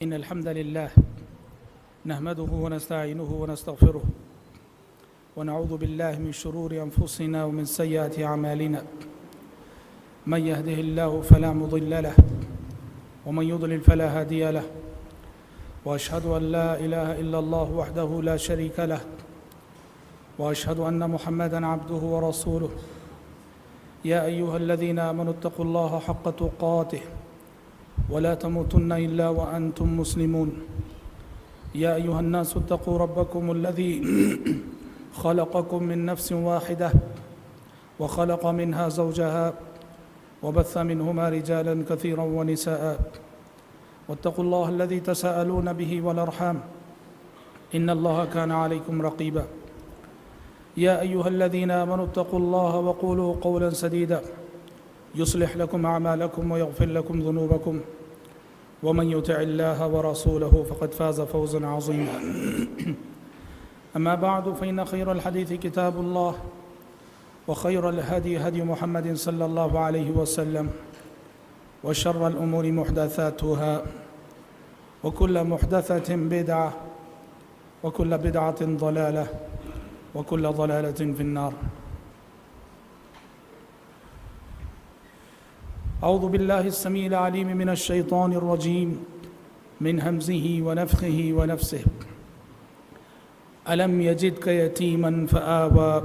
إن الحمد لله نحمده ونستعينه ونستغفره ونعوذ بالله من شرور أنفسنا ومن سيئات أعمالنا من يهده الله فلا مضل له ومن يضلل فلا هادي له وأشهد أن لا إله إلا الله وحده لا شريك له وأشهد أن محمدًا عبده ورسوله يا أيها الذين آمنوا اتقوا الله حق تقاته ولا تموتن إلا وأنتم مسلمون يا أيها الناس اتقوا ربكم الذي خلقكم من نفس واحدة وخلق منها زوجها وبث منهما رجالا كثيرا ونساء واتقوا الله الذي تساءلون به والأرحام إن الله كان عليكم رقيبا يا أيها الذين آمنوا اتقوا الله وقولوا قولا سديدا يصلح لكم أعمالكم ويغفر لكم ذنوبكم ومن يطع الله ورسوله فقد فاز فوزا عظيما أما بعد فإن خير الحديث كتاب الله وخير الهدي هدي محمد صلى الله عليه وسلم وشر الأمور محدثاتها وكل محدثة بدعة وكل بدعة ضلالة وكل ضلالة في النار أعوذ بالله السميع العليم من الشيطان الرجيم من همزه ونفخه ونفسه ألم يجدك يتيما فآوى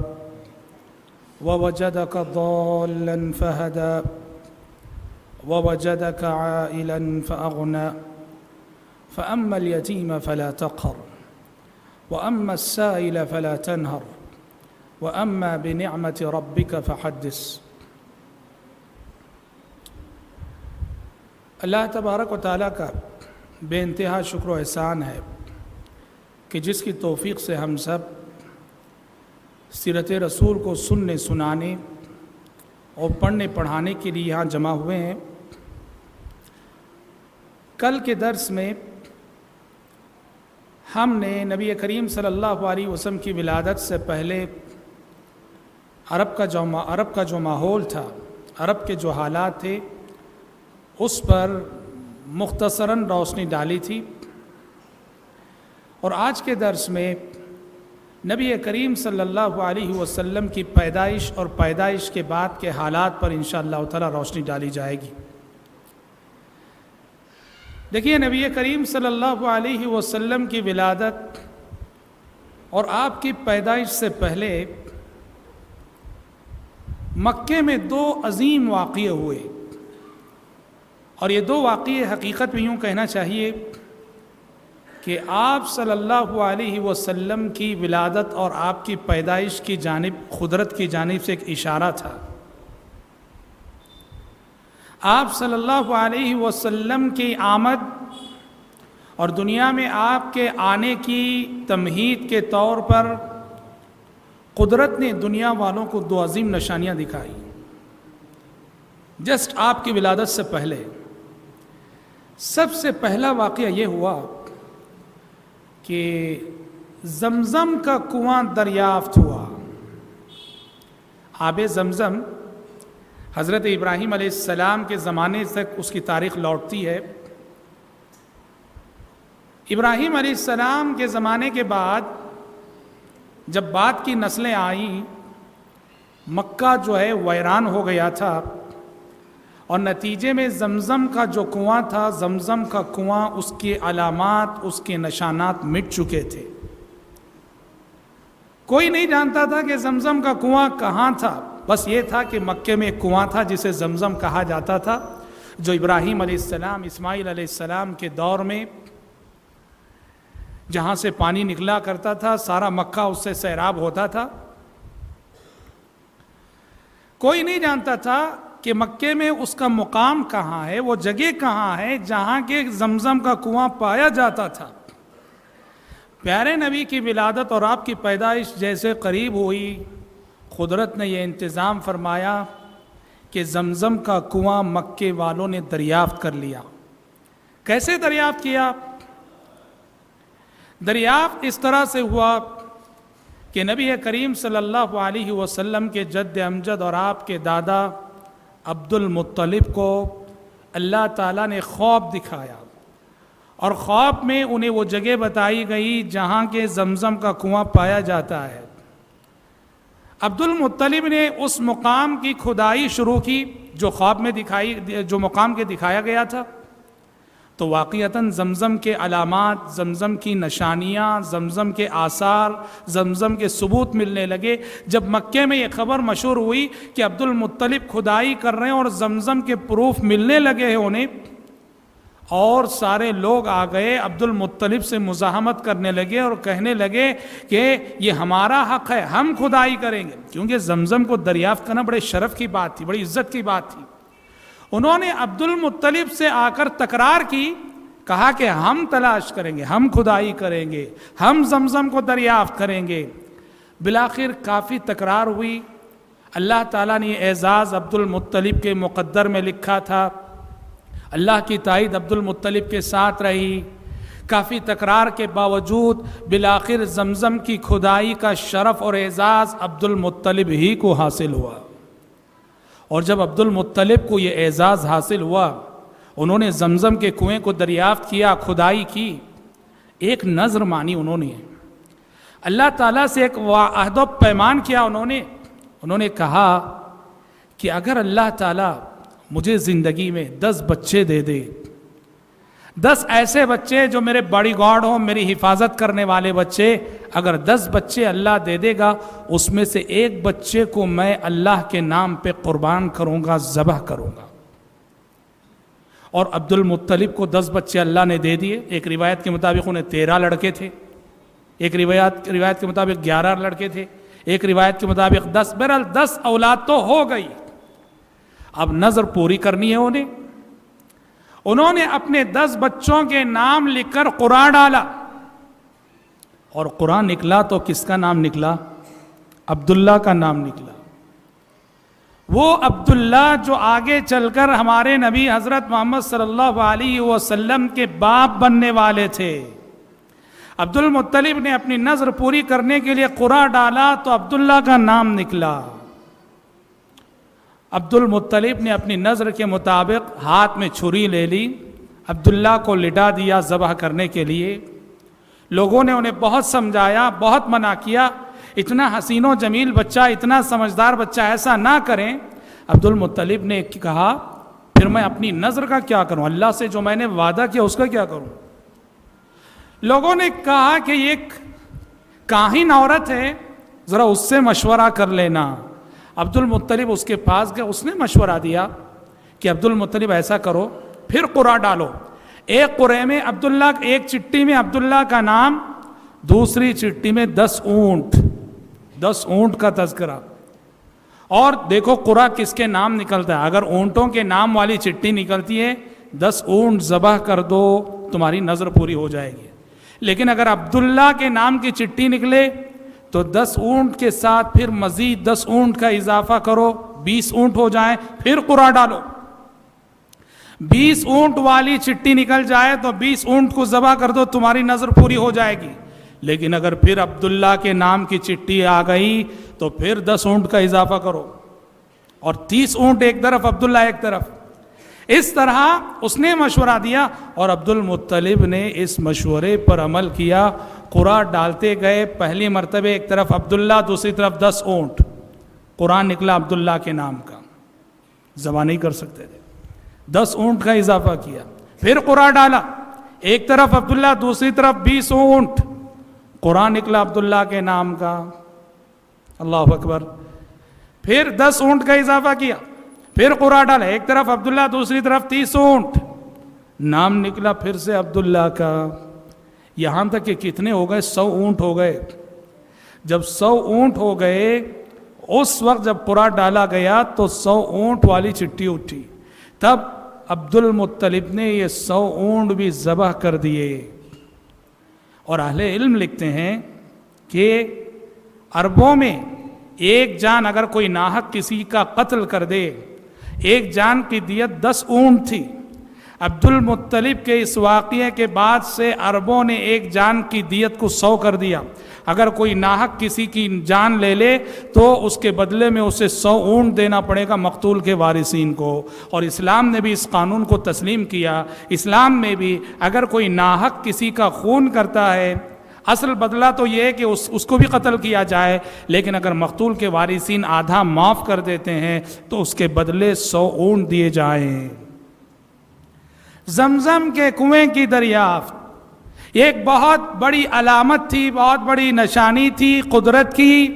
ووجدك ضالا فهدى ووجدك عائلا فأغنى فأما اليتيم فلا تقهر وأما السائل فلا تنهر وأما بنعمة ربك فحدث اللہ تبارک و تعالیٰ کا بے انتہا شکر و احسان ہے کہ جس کی توفیق سے ہم سب سیرت رسول کو سننے سنانے اور پڑھنے پڑھانے کے لیے یہاں جمع ہوئے ہیں۔ کل کے درس میں ہم نے نبی کریم صلی اللہ علیہ وسلم کی ولادت سے پہلے عرب کا جو ماحول تھا، عرب کے جو حالات تھے، اس پر مختصراً روشنی ڈالی تھی، اور آج کے درس میں نبی کریم صلی اللہ علیہ وسلم کی پیدائش اور پیدائش کے بعد کے حالات پر انشاءاللہ تعالی روشنی ڈالی جائے گی۔ دیکھیے، نبی کریم صلی اللہ علیہ وسلم کی ولادت اور آپ کی پیدائش سے پہلے مکے میں دو عظیم واقعے ہوئے، اور یہ دو واقعے حقیقت میں یوں کہنا چاہیے کہ آپ صلی اللہ علیہ وسلم کی ولادت اور آپ کی پیدائش کی جانب قدرت کی جانب سے ایک اشارہ تھا۔ آپ صلی اللہ علیہ وسلم کی آمد اور دنیا میں آپ کے آنے کی تمہید کے طور پر قدرت نے دنیا والوں کو دو عظیم نشانیاں دکھائی۔ جسٹ آپ کی ولادت سے پہلے سب سے پہلا واقعہ یہ ہوا کہ زمزم کا کنواں دریافت ہوا۔ آب زمزم حضرت ابراہیم علیہ السلام کے زمانے تک اس کی تاریخ لوٹتی ہے۔ ابراہیم علیہ السلام کے زمانے کے بعد جب بعد کی نسلیں آئیں، مکہ جو ہے ویران ہو گیا تھا، اور نتیجے میں زمزم کا جو کنواں تھا، زمزم کا کنواں، اس کے علامات، اس کے نشانات مٹ چکے تھے۔ کوئی نہیں جانتا تھا کہ زمزم کا کنواں کہاں تھا، بس یہ تھا کہ مکے میں ایک کنواں تھا جسے زمزم کہا جاتا تھا، جو ابراہیم علیہ السلام، اسماعیل علیہ السلام کے دور میں جہاں سے پانی نکلا کرتا تھا، سارا مکہ اس سے سیراب ہوتا تھا۔ کوئی نہیں جانتا تھا کہ مکے میں اس کا مقام کہاں ہے، وہ جگہ کہاں ہے جہاں کے زمزم کا کنواں پایا جاتا تھا۔ پیارے نبی کی ولادت اور آپ کی پیدائش جیسے قریب ہوئی، قدرت نے یہ انتظام فرمایا کہ زمزم کا کنواں مکے والوں نے دریافت کر لیا۔ کیسے دریافت کیا؟ دریافت اس طرح سے ہوا کہ نبی کریم صلی اللہ علیہ وسلم کے جد امجد اور آپ کے دادا عبد المطلب کو اللہ تعالیٰ نے خواب دکھایا، اور خواب میں انہیں وہ جگہ بتائی گئی جہاں کے زمزم کا کنواں پایا جاتا ہے۔ عبد المطلب نے اس مقام کی کھدائی شروع کی جو خواب میں جو مقام کے دکھایا گیا تھا، تو واقعتاً زمزم کے علامات، زمزم کی نشانیاں، زمزم کے آثار، زمزم کے ثبوت ملنے لگے۔ جب مکے میں یہ خبر مشہور ہوئی کہ عبد المطلب کھدائی کر رہے ہیں اور زمزم کے پروف ملنے لگے ہیں انہیں، اور سارے لوگ آ گئے عبد المطلب سے مزاحمت کرنے لگے اور کہنے لگے کہ یہ ہمارا حق ہے، ہم کھدائی کریں گے، کیونکہ زمزم کو دریافت کرنا بڑے شرف کی بات تھی، بڑی عزت کی بات تھی۔ انہوں نے عبد المطلب سے آ کر تکرار کی، کہا کہ ہم تلاش کریں گے، ہم کھدائی کریں گے، ہم زمزم کو دریافت کریں گے۔ بالآخر کافی تکرار ہوئی۔ اللہ تعالیٰ نے یہ اعزاز عبد المطلب کے مقدر میں لکھا تھا، اللہ کی تائید عبد المطلب کے ساتھ رہی۔ کافی تکرار کے باوجود بالآخر زمزم کی کھدائی کا شرف اور اعزاز عبد المطلب ہی کو حاصل ہوا۔ اور جب عبد المطلب کو یہ اعزاز حاصل ہوا، انہوں نے زمزم کے کنویں کو دریافت کیا، کھدائی کی، ایک نذر مانی انہوں نے، اللہ تعالیٰ سے ایک عہد و پیمان کیا انہوں نے کہا کہ اگر اللہ تعالیٰ مجھے زندگی میں 10 بچے دے دے، 10 ایسے بچے جو میرے باڈی گارڈ ہوں، میری حفاظت کرنے والے بچے، اگر 10 بچے اللہ دے دے گا، اس میں سے ایک بچے کو میں اللہ کے نام پہ قربان کروں گا، ذبح کروں گا۔ اور عبد المطلب کو 10 بچے اللہ نے دے دیے۔ ایک روایت کے مطابق انہیں 13 لڑکے تھے، ایک روایت کے مطابق 11 لڑکے تھے، ایک روایت کے مطابق 10، بہرحال 10 اولاد تو ہو گئی۔ اب نظر پوری کرنی ہے انہوں نے اپنے 10 بچوں کے نام لکھ کر قرآن ڈالا، اور قرآن نکلا تو کس کا نام نکلا؟ عبداللہ کا نام نکلا۔ وہ عبداللہ جو آگے چل کر ہمارے نبی حضرت محمد صلی اللہ علیہ وسلم کے باپ بننے والے تھے۔ عبد المطلب نے اپنی نظر پوری کرنے کے لیے قرآن ڈالا تو عبداللہ کا نام نکلا۔ عبد المطلب نے اپنی نظر کے مطابق ہاتھ میں چھری لے لی، عبداللہ کو لٹا دیا ذبح کرنے کے لیے۔ لوگوں نے انہیں بہت سمجھایا، بہت منع کیا، اتنا حسین و جمیل بچہ، اتنا سمجھدار بچہ ایسا نہ کریں۔ عبد المطلب نے کہا پھر میں اپنی نظر کا کیا کروں، اللہ سے جو میں نے وعدہ کیا اس کا کیا کروں؟ لوگوں نے کہا کہ یہ کاہن عورت ہے، ذرا اس سے مشورہ کر لینا۔ عبد المطلب اس کے پاس گئے، اس نے مشورہ دیا کہ عبد المطلب ایسا کرو، پھر قرآن ڈالو، ایک قرعے میں عبداللہ، ایک چٹی میں عبداللہ کا نام، دوسری چٹی میں 10 اونٹ کا تذکرہ، اور دیکھو قرعہ کس کے نام نکلتا ہے۔ اگر اونٹوں کے نام والی چٹی نکلتی ہے 10 اونٹ ذبح کر دو، تمہاری نظر پوری ہو جائے گی۔ لیکن اگر عبداللہ کے نام کی چٹی نکلے تو 10 اونٹ کے ساتھ پھر مزید 10 اونٹ کا اضافہ کرو، 20 اونٹ ہو جائیں، پھر قرعہ ڈالو۔ 20 اونٹ والی چٹی نکل جائے تو 20 اونٹ کو ذبح کر دو، تمہاری نظر پوری ہو جائے گی۔ لیکن اگر پھر عبداللہ کے نام کی چٹی آ گئی تو پھر 10 اونٹ کا اضافہ کرو، اور 30 اونٹ ایک طرف، عبداللہ ایک طرف۔ اس طرح اس نے مشورہ دیا، اور عبد المطلب نے اس مشورے پر عمل کیا۔ قرآن ڈالتے گئے، پہلی مرتبہ ایک طرف عبداللہ، دوسری طرف 10 اونٹ، قرآن نکلا عبداللہ کے نام کا، ذبح نہیں کر سکتے تھے، 10 اونٹ کا اضافہ کیا۔ پھر قرآن ڈالا، ایک طرف عبداللہ، دوسری طرف 20 اونٹ، قرآن نکلا عبداللہ کے نام کا، اللہ اکبر۔ پھر 10 اونٹ کا اضافہ کیا، پھر قرآن ڈالا، ایک طرف عبداللہ، دوسری طرف 30 اونٹ، نام نکلا پھر سے عبداللہ کا، یہاں تک کہ کتنے ہو گئے؟ 100 اونٹ ہو گئے۔ جب 100 اونٹ ہو گئے، اس وقت جب قرآن ڈالا گیا تو 100 اونٹ والی چٹھی اٹھی، تب عبد المطلب نے یہ 100 اونٹ بھی ذبح کر دیے۔ اور اہل علم لکھتے ہیں کہ عربوں میں ایک جان اگر کوئی ناحق کسی کا قتل کر دے، ایک جان کی دیت 10 اونٹ تھی۔ عبد المطلب کے اس واقعے کے بعد سے عربوں نے ایک جان کی دیت کو 100 کر دیا. اگر کوئی ناحق کسی کی جان لے لے تو اس کے بدلے میں اسے 100 اونٹ دینا پڑے گا مقتول کے وارثین کو. اور اسلام نے بھی اس قانون کو تسلیم کیا. اسلام میں بھی اگر کوئی ناحق کسی کا خون کرتا ہے، اصل بدلہ تو یہ ہے کہ اس کو بھی قتل کیا جائے، لیکن اگر مقتول کے وارثین آدھا معاف کر دیتے ہیں تو اس کے بدلے 100 اونٹ دیے جائیں. زمزم کے کنویں کی دریافت ایک بہت بڑی علامت تھی، بہت بڑی نشانی تھی قدرت کی،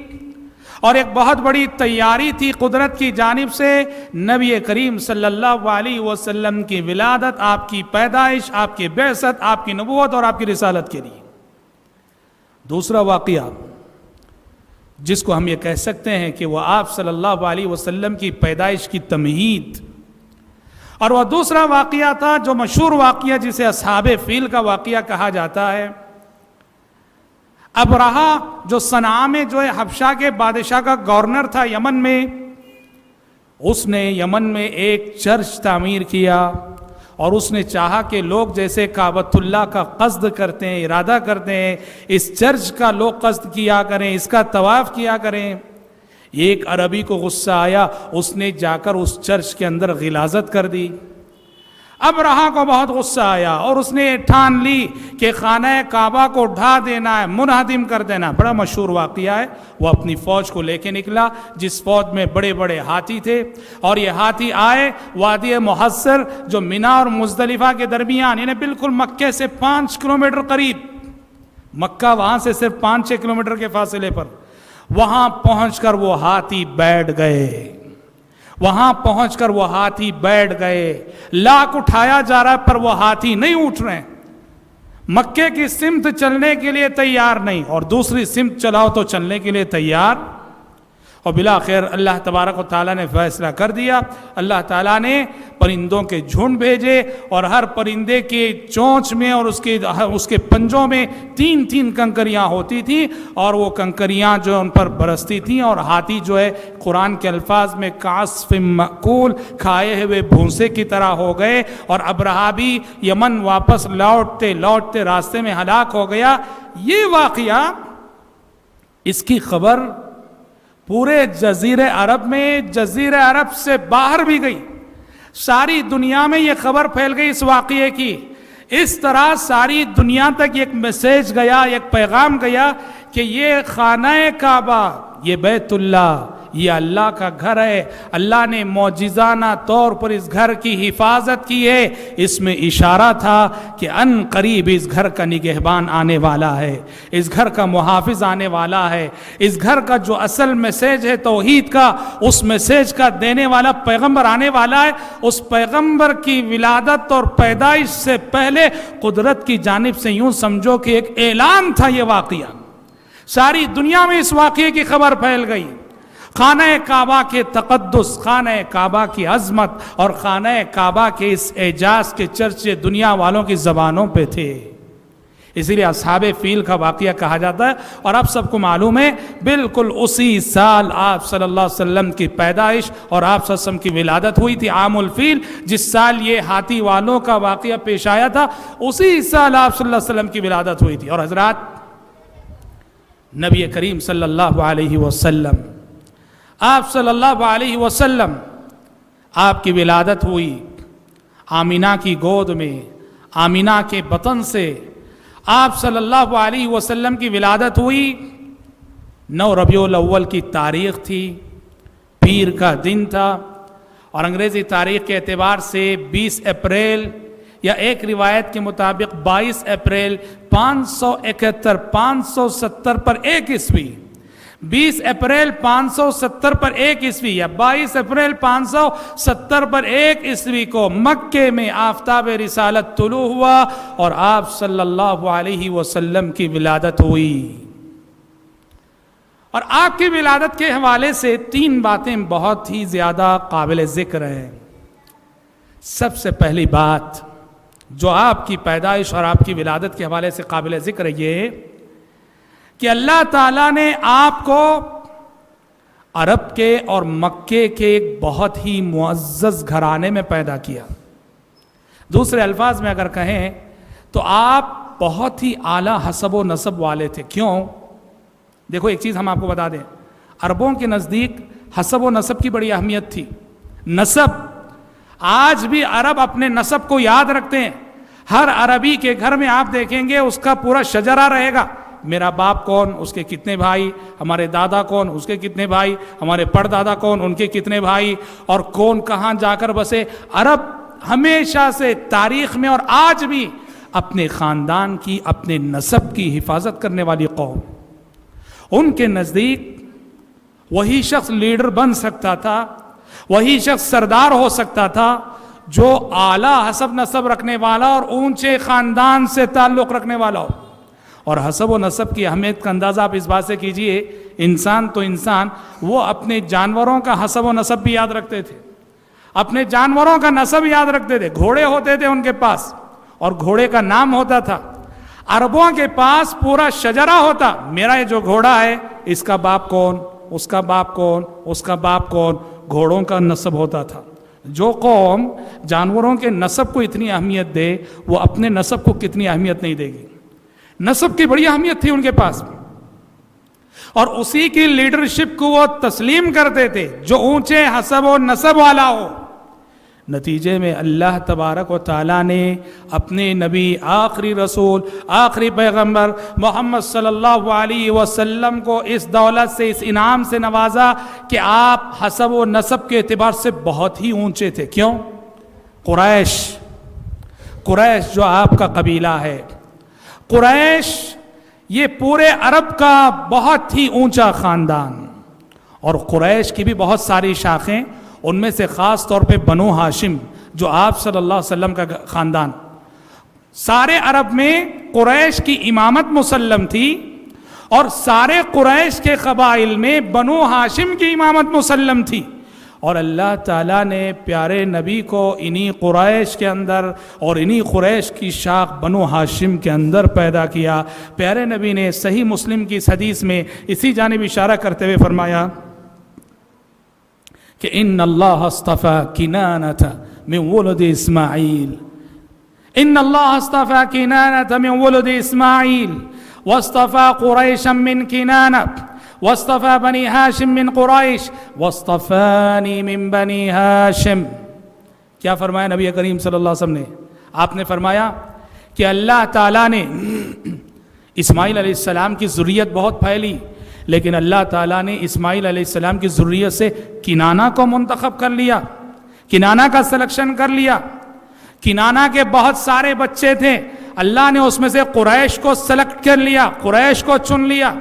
اور ایک بہت بڑی تیاری تھی قدرت کی جانب سے نبی کریم صلی اللہ علیہ وسلم کی ولادت، آپ کی پیدائش، آپ کی بعثت، آپ کی نبوت اور آپ کی رسالت کے لیے. دوسرا واقعہ جس کو ہم یہ کہہ سکتے ہیں کہ وہ آپ صلی اللہ علیہ وسلم کی پیدائش کی تمہید، اور وہ دوسرا واقعہ تھا جو مشہور واقعہ جسے اصحاب فیل کا واقعہ کہا جاتا ہے. ابرہہ جو صنعاء میں جو ہے حبشہ کے بادشاہ کا گورنر تھا یمن میں، اس نے یمن میں ایک چرچ تعمیر کیا، اور اس نے چاہا کہ لوگ جیسے کعبۃ اللہ کا قصد کرتے ہیں، ارادہ کرتے ہیں، اس چرچ کا لوگ قصد کیا کریں، اس کا طواف کیا کریں. ایک عربی کو غصہ آیا، اس نے جا کر اس چرچ کے اندر غلاظت کر دی. ابرہہ کو بہت غصہ آیا اور اس نے ٹھان لی کہ خانہ کعبہ کو ڈھا دینا ہے، منہدم کر دینا. بڑا مشہور واقعہ ہے. وہ اپنی فوج کو لے کے نکلا، جس فوج میں بڑے بڑے ہاتھی تھے، اور یہ ہاتھی آئے وادی محصر جو منا اور مزدلفہ کے درمیان، یعنی بالکل مکے سے 5 کلومیٹر قریب، مکہ وہاں سے صرف 5-6 کلومیٹر کے فاصلے پر، وہاں پہنچ کر وہ ہاتھی بیٹھ گئے. وہاں پہنچ کر وہ ہاتھی بیٹھ گئے. لاکھ اٹھایا جا رہا ہے پر وہ ہاتھی نہیں اٹھ رہے ہیں. مکے کی سمت چلنے کے لیے تیار نہیں، اور دوسری سمت چلاؤ تو چلنے کے لیے تیار. اور بلاخر اللہ تبارک و تعالیٰ نے فیصلہ کر دیا. اللہ تعالیٰ نے پرندوں کے جھنڈ بھیجے، اور ہر پرندے کے چونچ میں اور اس کے پنجوں میں 3 کنکریاں ہوتی تھیں، اور وہ کنکریاں جو ان پر برستی تھیں، اور ہاتھی جو ہے قرآن کے الفاظ میں کعصف مأکول، کھائے ہوئے بھونسے کی طرح ہو گئے. اور ابرہہ بھی یمن واپس لوٹتے راستے میں ہلاک ہو گیا. یہ واقعہ، اس کی خبر پورے جزیرہ عرب میں، جزیرہ عرب سے باہر بھی گئی. ساری دنیا میں یہ خبر پھیل گئی اس واقعے کی. اس طرح ساری دنیا تک ایک میسیج گیا، ایک پیغام گیا کہ یہ خانہ کعبہ، یہ بیت اللہ، یہ اللہ کا گھر ہے. اللہ نے معجزانہ طور پر اس گھر کی حفاظت کی ہے. اس میں اشارہ تھا کہ ان قریب اس گھر کا نگہبان آنے والا ہے، اس گھر کا محافظ آنے والا ہے. اس گھر کا جو اصل میسیج ہے توحید کا، اس میسیج کا دینے والا پیغمبر آنے والا ہے. اس پیغمبر کی ولادت اور پیدائش سے پہلے قدرت کی جانب سے یوں سمجھو کہ ایک اعلان تھا یہ واقعہ. ساری دنیا میں اس واقعے کی خبر پھیل گئی. خانہ کعبہ کے تقدس، خانہ کعبہ کی عظمت اور خانہ کعبہ کے اس اعجاز کے چرچے دنیا والوں کی زبانوں پہ تھے. اسی لیے اصحاب فیل کا واقعہ کہا جاتا ہے. اور آپ سب کو معلوم ہے بالکل اسی سال آپ صلی اللہ علیہ وسلم کی پیدائش اور آپ صلی اللہ علیہ وسلم کی ولادت ہوئی تھی. عام الفیل، جس سال یہ ہاتھی والوں کا واقعہ پیش آیا تھا، اسی سال آپ صلی اللہ علیہ وسلم کی ولادت ہوئی تھی. اور حضرات، نبی کریم صلی اللہ علیہ وسلم، آپ صلی اللہ علیہ وسلم، آپ کی ولادت ہوئی آمینہ کی گود میں، آمینہ کے بطن سے آپ صلی اللہ علیہ وسلم کی ولادت ہوئی. 9 ربیع الاول کی تاریخ تھی، پیر کا دن تھا، اور انگریزی تاریخ کے اعتبار سے 20 اپریل یا ایک روایت کے مطابق 22 اپریل 571 570 پر 1 عیسوی، 20 اپریل 570 پر 1 عیسوی یا 22 اپریل 570 پر 1 عیسوی کو مکے میں آفتاب رسالت طلوع ہوا اور آپ صلی اللہ علیہ وسلم کی ولادت ہوئی. اور آپ کی ولادت کے حوالے سے 3 باتیں بہت ہی زیادہ قابل ذکر ہیں. سب سے پہلی بات جو آپ کی پیدائش اور آپ کی ولادت کے حوالے سے قابل ذکر ہے یہ کہ اللہ تعالیٰ نے آپ کو عرب کے اور مکے کے ایک بہت ہی معزز گھرانے میں پیدا کیا. دوسرے الفاظ میں اگر کہیں تو آپ بہت ہی اعلیٰ حسب و نسب والے تھے. کیوں؟ دیکھو ایک چیز ہم آپ کو بتا دیں، عربوں کے نزدیک حسب و نسب کی بڑی اہمیت تھی. نسب، آج بھی عرب اپنے نسب کو یاد رکھتے ہیں. ہر عربی کے گھر میں آپ دیکھیں گے اس کا پورا شجرہ رہے گا. میرا باپ کون، اس کے کتنے بھائی، ہمارے دادا کون، اس کے کتنے بھائی، ہمارے پردادا کون، ان کے کتنے بھائی، اور کون کہاں جا کر بسے. عرب ہمیشہ سے تاریخ میں اور آج بھی اپنے خاندان کی، اپنے نسب کی حفاظت کرنے والی قوم. ان کے نزدیک وہی شخص لیڈر بن سکتا تھا، وہی شخص سردار ہو سکتا تھا جو اعلیٰ حسب نسب رکھنے والا اور اونچے خاندان سے تعلق رکھنے والا ہو. اور حسب و نسب کی اہمیت کا اندازہ آپ اس بات سے کیجئے، انسان تو انسان، وہ اپنے جانوروں کا حسب و نسب بھی یاد رکھتے تھے، اپنے جانوروں کا نسب یاد رکھتے تھے. گھوڑے ہوتے تھے ان کے پاس اور گھوڑے کا نام ہوتا تھا. عربوں کے پاس پورا شجرہ ہوتا، میرا یہ جو گھوڑا ہے اس کا باپ کون، اس کا باپ کون، اس کا باپ کون. گھوڑوں کا نسب ہوتا تھا. جو قوم جانوروں کے نسب کو اتنی اہمیت دے وہ اپنے نسب کو کتنی اہمیت نہیں دے گی. نسب کی بڑی اہمیت تھی ان کے پاس، اور اسی کی لیڈرشپ کو وہ تسلیم کرتے تھے جو اونچے حسب و نسب والا ہو. نتیجے میں اللہ تبارک و تعالیٰ نے اپنے نبی، آخری رسول، آخری پیغمبر محمد صلی اللہ علیہ وسلم کو اس دولت سے، اس انعام سے نوازا کہ آپ حسب و نسب کے اعتبار سے بہت ہی اونچے تھے. کیوں؟ قریش جو آپ کا قبیلہ ہے، قریش یہ پورے عرب کا بہت ہی اونچا خاندان، اور قریش کی بھی بہت ساری شاخیں، ان میں سے خاص طور پہ بنو ہاشم جو آپ صلی اللہ علیہ وسلم کا خاندان. سارے عرب میں قریش کی امامت مسلم تھی، اور سارے قریش کے قبائل میں بنو ہاشم کی امامت مسلم تھی. اور اللہ تعالیٰ نے پیارے نبی کو انہی قریش کے اندر اور انہی قریش کی شاخ بنو ہاشم کے اندر پیدا کیا. پیارے نبی نے صحیح مسلم کی اس حدیث میں اسی جانب اشارہ کرتے ہوئے فرمایا کہ ان اللہ اصطفى کنانة من ولد اسماعیل، ان اللہ اصطفى کنانة من ولد اسماعیل واصطفى قریشا من کنانة واصطفى بنی ہاشم من قریش واصطفانی من بنی ہاشم. کیا فرمایا نبی کریم صلی اللہ علیہ وسلم نے؟ آپ نے فرمایا کہ اللہ تعالیٰ نے اسماعیل علیہ السلام کی ذریت بہت پھیلی، لیکن اللہ تعالیٰ نے اسماعیل علیہ السلام کی ذریت سے کنانہ کو منتخب کر لیا، کنانہ کا سلیکشن کر لیا. کنانہ کے بہت سارے بچے تھے، اللہ نے اس میں سے قریش کو سلیکٹ کر لیا، قریش کو چن لیا.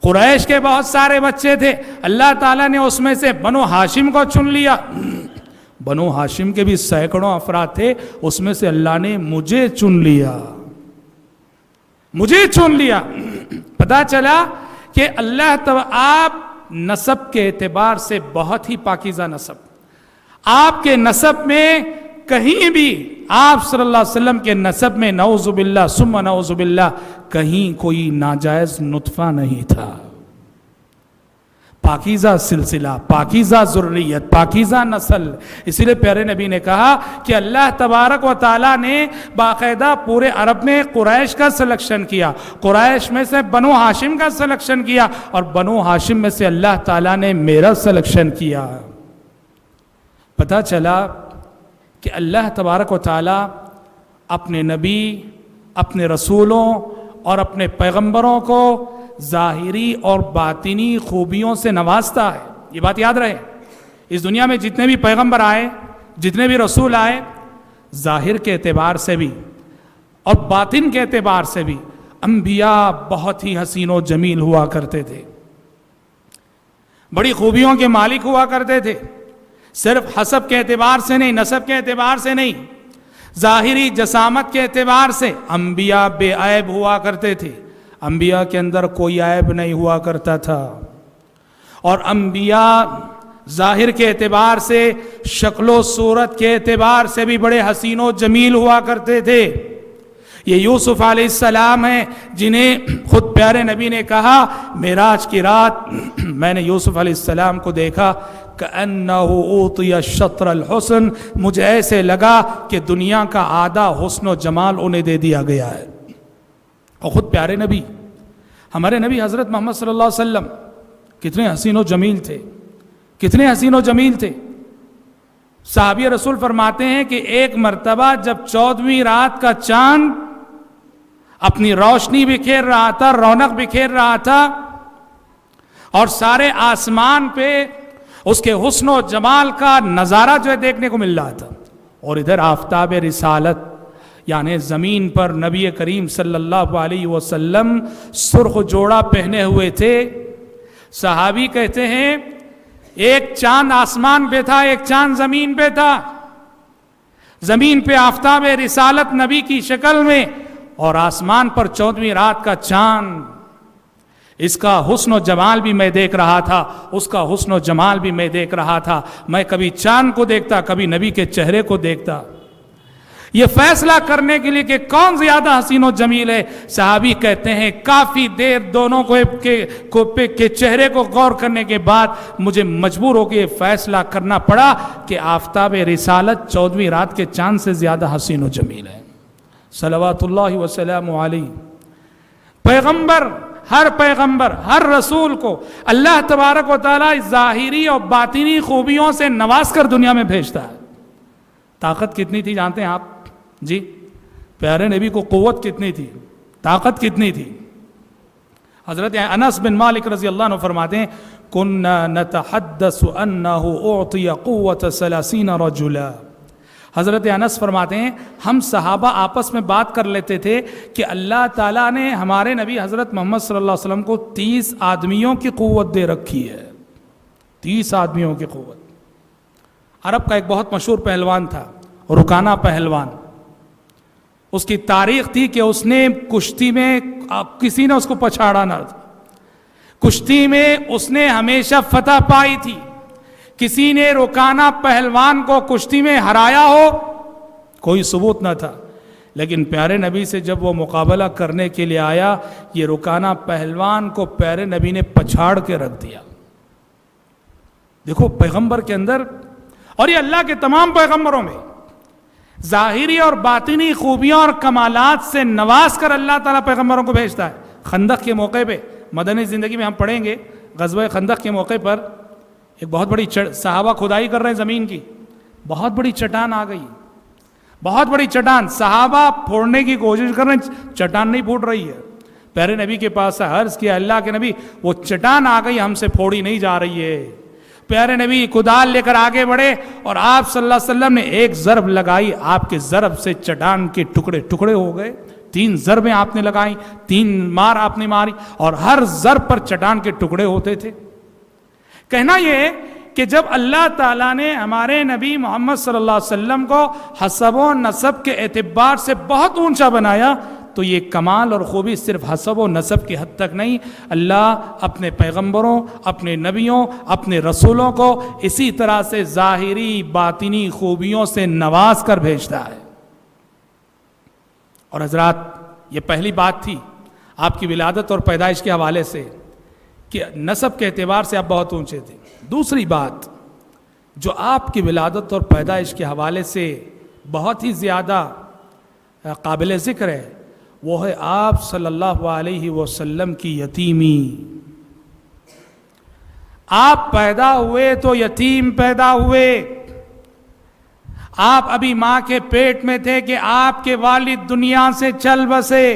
قریش کے بہت سارے بچے تھے، اللہ تعالیٰ نے اس میں سے بنو ہاشم کو چن لیا. بنو ہاشم کے بھی سینکڑوں افراد تھے، اس میں سے اللہ نے مجھے چن لیا، مجھے چن لیا. پتہ چلا کہ اللہ آپ نسب کے اعتبار سے بہت ہی پاکیزہ نسب. آپ کے نسب میں کہیں بھی، آپ صلی اللہ علیہ وسلم کے نسب میں نعوذ باللہ ثم نعوذ باللہ کہیں کوئی ناجائز نطفہ نہیں تھا. پاکیزہ سلسلہ، پاکیزہ ذریت، پاکیزہ نسل. اسی لیے پیارے نبی نے کہا کہ اللہ تبارک و تعالیٰ نے باقاعدہ پورے عرب میں قریش کا سلیکشن کیا، قریش میں سے بنو ہاشم کا سلیکشن کیا، اور بنو ہاشم میں سے اللہ تعالیٰ نے میرا سلیکشن کیا. پتہ چلا کہ اللہ تبارک و تعالیٰ اپنے نبی، اپنے رسولوں اور اپنے پیغمبروں کو ظاہری اور باطنی خوبیوں سے نوازتا ہے. یہ بات یاد رہے، اس دنیا میں جتنے بھی پیغمبر آئے، جتنے بھی رسول آئے، ظاہر کے اعتبار سے بھی اور باطن کے اعتبار سے بھی انبیاء بہت ہی حسین و جمیل ہوا کرتے تھے، بڑی خوبیوں کے مالک ہوا کرتے تھے. صرف حسب کے اعتبار سے نہیں، نسب کے اعتبار سے نہیں، ظاہری جسامت کے اعتبار سے انبیاء بے عیب ہوا کرتے تھے. انبیاء کے اندر کوئی عیب نہیں ہوا کرتا تھا، اور انبیاء ظاہر کے اعتبار سے، شکل و صورت کے اعتبار سے بھی بڑے حسین و جمیل ہوا کرتے تھے. یہ یوسف علیہ السلام ہیں جنہیں خود پیارے نبی نے کہا معراج کی رات میں نے یوسف علیہ السلام کو دیکھا کأنہ اوتی شطر الحسن، مجھے ایسے لگا کہ دنیا کا آدھا حسن و جمال انہیں دے دیا گیا ہے۔ اور خود پیارے نبی ہمارے نبی حضرت محمد صلی اللہ علیہ وسلم کتنے حسین و جمیل تھے، کتنے حسین و جمیل تھے۔ صحابی رسول فرماتے ہیں کہ ایک مرتبہ جب 14ویں رات کا چاند اپنی روشنی بکھیر رہا تھا، رونق بکھیر رہا تھا، اور سارے آسمان پہ اس کے حسن و جمال کا نظارہ جو ہے دیکھنے کو مل رہا تھا، اور ادھر آفتاب رسالت یعنی زمین پر نبی کریم صلی اللہ علیہ وسلم سرخ جوڑا پہنے ہوئے تھے۔ صحابی کہتے ہیں ایک چاند آسمان پہ تھا، ایک چاند زمین پہ تھا، زمین پہ آفتاب رسالت نبی کی شکل میں، اور آسمان پر 14ویں رات کا چاند، اس کا حسن و جمال بھی میں دیکھ رہا تھا، اس کا حسن و جمال بھی میں دیکھ رہا تھا۔ میں کبھی چاند کو دیکھتا، کبھی نبی کے چہرے کو دیکھتا، یہ فیصلہ کرنے کے لیے کہ کون زیادہ حسین و جمیل ہے۔ صحابی کہتے ہیں کافی دیر دونوں کے چہرے کو غور کرنے کے بعد مجھے مجبور ہو کے یہ فیصلہ کرنا پڑا کہ آفتاب رسالت 14ویں رات کے چاند سے زیادہ حسین و جمیل ہے۔ صلوات اللہ وسلام علیہ۔ پیغمبر ہر رسول کو اللہ تبارک و تعالیٰ ظاہری اور باطنی خوبیوں سے نواز کر دنیا میں بھیجتا ہے۔ طاقت کتنی تھی جانتے ہیں آپ؟ جی پیارے نبی کو قوت کتنی تھی، طاقت کتنی تھی؟ حضرت انس بن مالک رضی اللہ عنہ فرماتے ہیں کنا نتحدث انہ اعطی قوت 30 رجلا۔ حضرت انس فرماتے ہیں ہم صحابہ آپس میں بات کر لیتے تھے کہ اللہ تعالیٰ نے ہمارے نبی حضرت محمد صلی اللہ علیہ وسلم کو 30 آدمیوں کی قوت دے رکھی ہے، 30 آدمیوں کی قوت۔ عرب کا ایک بہت مشہور پہلوان تھا رکانہ پہلوان، اس کی تاریخ تھی کہ اس نے کشتی میں کسی نے اس کو پچھاڑا نہ تھا، کشتی میں اس نے ہمیشہ فتح پائی تھی، کسی نے رکانہ پہلوان کو کشتی میں ہرایا ہو کوئی ثبوت نہ تھا۔ لیکن پیارے نبی سے جب وہ مقابلہ کرنے کے لیے آیا، یہ رکانہ پہلوان کو پیارے نبی نے پچھاڑ کے رکھ دیا۔ دیکھو پیغمبر کے اندر، اور یہ اللہ کے تمام پیغمبروں میں ظاہری اور باطنی خوبیوں اور کمالات سے نواز کر اللہ تعالیٰ پیغمبروں کو بھیجتا ہے۔ خندق کے موقع پہ مدنی زندگی میں ہم پڑھیں گے، غزوہ خندق کے موقع پر ایک بہت بڑی صحابہ کھدائی کر رہے ہیں زمین کی، بہت بڑی چٹان آ گئی، بہت بڑی چٹان، صحابہ پھوڑنے کی کوشش کر رہے ہیں، چٹان نہیں پھوٹ رہی ہے۔ پیارے نبی کے پاس عرض کیا اللہ کے نبی وہ چٹان آ گئی، ہم سے پھوڑی نہیں جا رہی ہے۔ پیارے نبی کدال لے کر آگے بڑھے اور آپ صلی اللہ علیہ وسلم نے ایک ضرب لگائی، آپ کے ضرب سے چٹان کے ٹکڑے ٹکڑے ہو گئے۔ 3 ضربیں آپ نے لگائیں، 3 مار آپ نے ماری، اور ہر ضرب پر چٹان کے ٹکڑے ہوتے تھے۔ کہنا یہ کہ جب اللہ تعالیٰ نے ہمارے نبی محمد صلی اللہ علیہ وسلم کو حسب و نسب کے اعتبار سے بہت اونچا بنایا، تو یہ کمال اور خوبی صرف حسب و نسب کی حد تک نہیں، اللہ اپنے پیغمبروں، اپنے نبیوں، اپنے رسولوں کو اسی طرح سے ظاہری باطنی خوبیوں سے نواز کر بھیجتا ہے۔ اور حضرات یہ پہلی بات تھی آپ کی ولادت اور پیدائش کے حوالے سے کہ نسب کے اعتبار سے آپ بہت اونچے تھے۔ دوسری بات جو آپ کی ولادت اور پیدائش کے حوالے سے بہت ہی زیادہ قابل ذکر ہے، وہ ہے آپ صلی اللہ علیہ وسلم کی یتیمی۔ آپ پیدا ہوئے تو یتیم پیدا ہوئے، آپ ابھی ماں کے پیٹ میں تھے کہ آپ کے والد دنیا سے چل بسے،